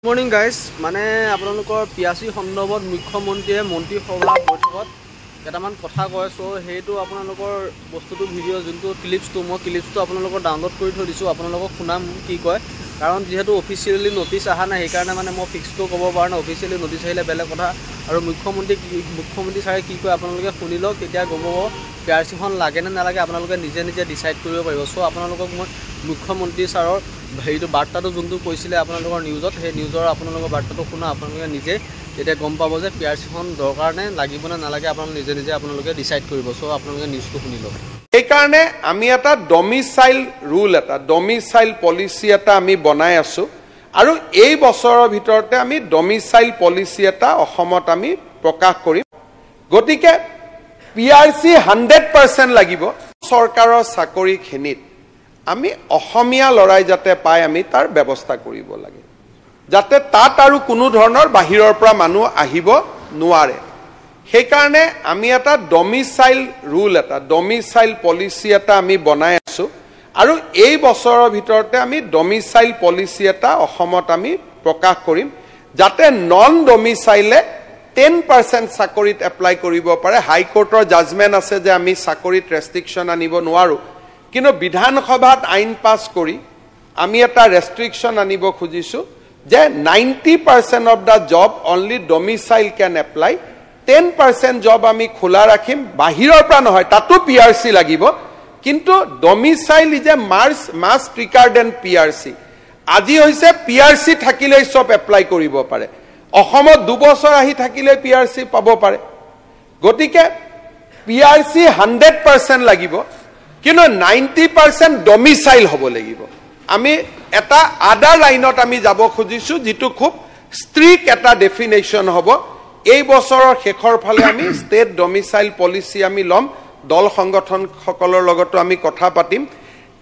morning guys মানে আপোনালোকৰ পিয়াচী সন্দৰ্ভত মুখ্যমন্ত্ৰীয়ে মন্ত্ৰীসভা বৈঠকত কেইটামান কথা কয় সো সেইটো আপোনালোকৰ বস্তুটো ভিডিঅ' যোনটো ক্লিপছটো মই ক্লিপছটো আপোনালোকৰ ডাউনলোড কৰি থৈ দিছোঁ আপোনালোকক শুনাম কি কয় কাৰণ যেহেতু অফিচিয়েলি নটিছ অহা নাই সেইকাৰণে মানে মই ফিক্সটো ক'ব পৰা নাই অফিচিয়েলি নটিছ আহিলে বেলেগ কথা আৰু মুখ্যমন্ত্ৰী ছাৰে কি কয় আপোনালোকে শুনি লওক তেতিয়া গম পাব পিয়াৰচিখন লাগে নে নালাগে আপোনালোকে নিজে নিজে ডিচাইড কৰিব পাৰিব সো আপোনালোকক মই মুখ্যমন্ত্ৰী ছাৰৰ হেৰিটো বাৰ্তাটো যোনটো কৈছিলে আপোনালোকৰ নিউজত সেই নিউজৰ আপোনালোকৰ বাৰ্তাটো শুনা আপোনালোকে নিজে তেতিয়া গম পাব যে পিয়াৰচিখন দৰকাৰ নে লাগিব নে নালাগে আপোনালোকে নিজে নিজে আপোনালোকে ডিচাইড কৰিব সো আপোনালোকে নিউজটো শুনি লওক এই কাৰণে আমি এটা ডমিসাইল ৰুল এটা ডমিসাইল পলিচি এটা আমি বনাই আছো আৰু এই বছৰৰ ভিতৰতে আমি ডমিসাইল পলিচি এটা অসমত আমি প্ৰকাশ কৰিম গতিকে পিআৰচি 100% লাগিব চৰকাৰৰ চাকৰিখিনিত আমি অসমীয়া লৰাই যাতে পায় আমি তাৰ ব্যৱস্থা কৰিব লাগে যাতে তাত আৰু কোনো ধৰণৰ বাহিৰৰ পৰা মানুহ আহিব নোৱাৰে সেই কাৰণে আমি এটা ডমিসাইল ৰুল এটা ডমিসাইল পলিচি এটা আমি বনাই আছো আৰু এই বছৰৰ ভিতৰতে আমি ডমিসাইল পলিচি এটা অসমত আমি প্ৰকাশ কৰিম যাতে নন ডমিসাইলে 10% চাকৰিত এপ্লাই কৰিব পাৰে হাই কোৰ্টৰ জাজমেন্ট আছে যে আমি চাকৰিত ৰেষ্ট্ৰিকশন আনিব নোৱাৰো কিন্তু বিধানসভাত আইন পাস কৰি আমি এটা ৰেষ্ট্ৰিকশন আনিব খুজিছো যে 90% of the job only domicile can apply 10% job আমি খোলা ৰাখিম বাহিৰৰ পৰা নহয় তাতো পিআৰচি লাগিব কিন্তু domicile is a must record and PRC আজি হৈছে পিআৰচি থাকিলেই সব এপ্লাই কৰিব পাৰে অসমত 2 বছৰ আহি থাকিলে পিআৰচি পাব পাৰে গতিকে পিআৰচি 100% লাগিব কিন্তু 90% ডমিসাইল হ'ব লাগিব আমি এটা আদাৰ লাইনত আমি যাব খুজিছো যেটো খুব ষ্ট্ৰিক্ট এটা ডেফিনেশন হ'ব এই বছৰৰ শেষৰ ফালে আমি ষ্টেট ডমিসাইল পলিচি আমি লম দল সংগঠন সকলৰ লগতো আমি কথা পাতিম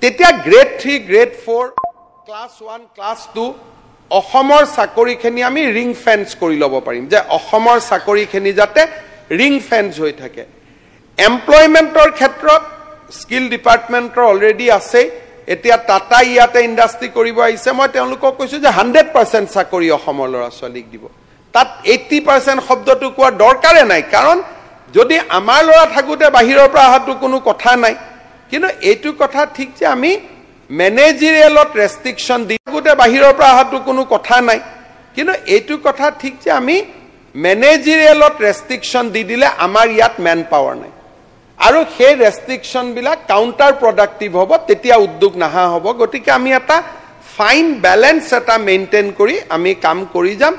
তেতিয়া গ্ৰেড 3 গ্ৰেড 4 ক্লাছ 1 ক্লাছ 2 অসমৰ চাকৰিখিনি আমি ৰিং ফেন্স কৰি ল'ব পাৰিম যে অসমৰ চাকৰিখিনি যাতে ৰিং ফেন্স হৈ থাকে এমপ্লয়মেন্টৰ ক্ষেত্ৰত স্কিল ডিপাৰ্টমেন্টৰ অলৰেডি আছে এতিয়া টাটা ইয়াতে ইন্ডাষ্ট্ৰি কৰিব আহিছে মই তেওঁলোকক কৈছো যে 100% চাকৰি অসমৰ ল'ৰা ছোৱালীক দিব তাত 80% শব্দটো কোৱা দৰকাৰে নাই কাৰণ যদি আমাৰ ল'ৰা থাকুতে বাহিৰৰ পৰা আহাটো কোনো কথা নাই কিন্তু এইটো কথা ঠিক যে আমি মেনেজাৰিয়েলত ৰেষ্ট্ৰিকশন দিগুতে বাহিৰৰ পৰা আহাটো কোনো কথা নাই কিন্তু এইটো কথা ঠিক যে আমি মেনেজাৰিয়েলত ৰেষ্ট্ৰিকশন দি দিলে আমাৰ ইয়াত মেন পাৱাৰ নাই আৰু সেই ৰেষ্ট্ৰিকশন বিলাক কাউন্টাৰ প্ৰডাক্টিভ হ'ব তেতিয়া উদ্যোগ নাহা হ'ব গতিকে আমি এটা ফাইন বেলেন্স এটা মেইনটেইন কৰি আমি কাম কৰি যাম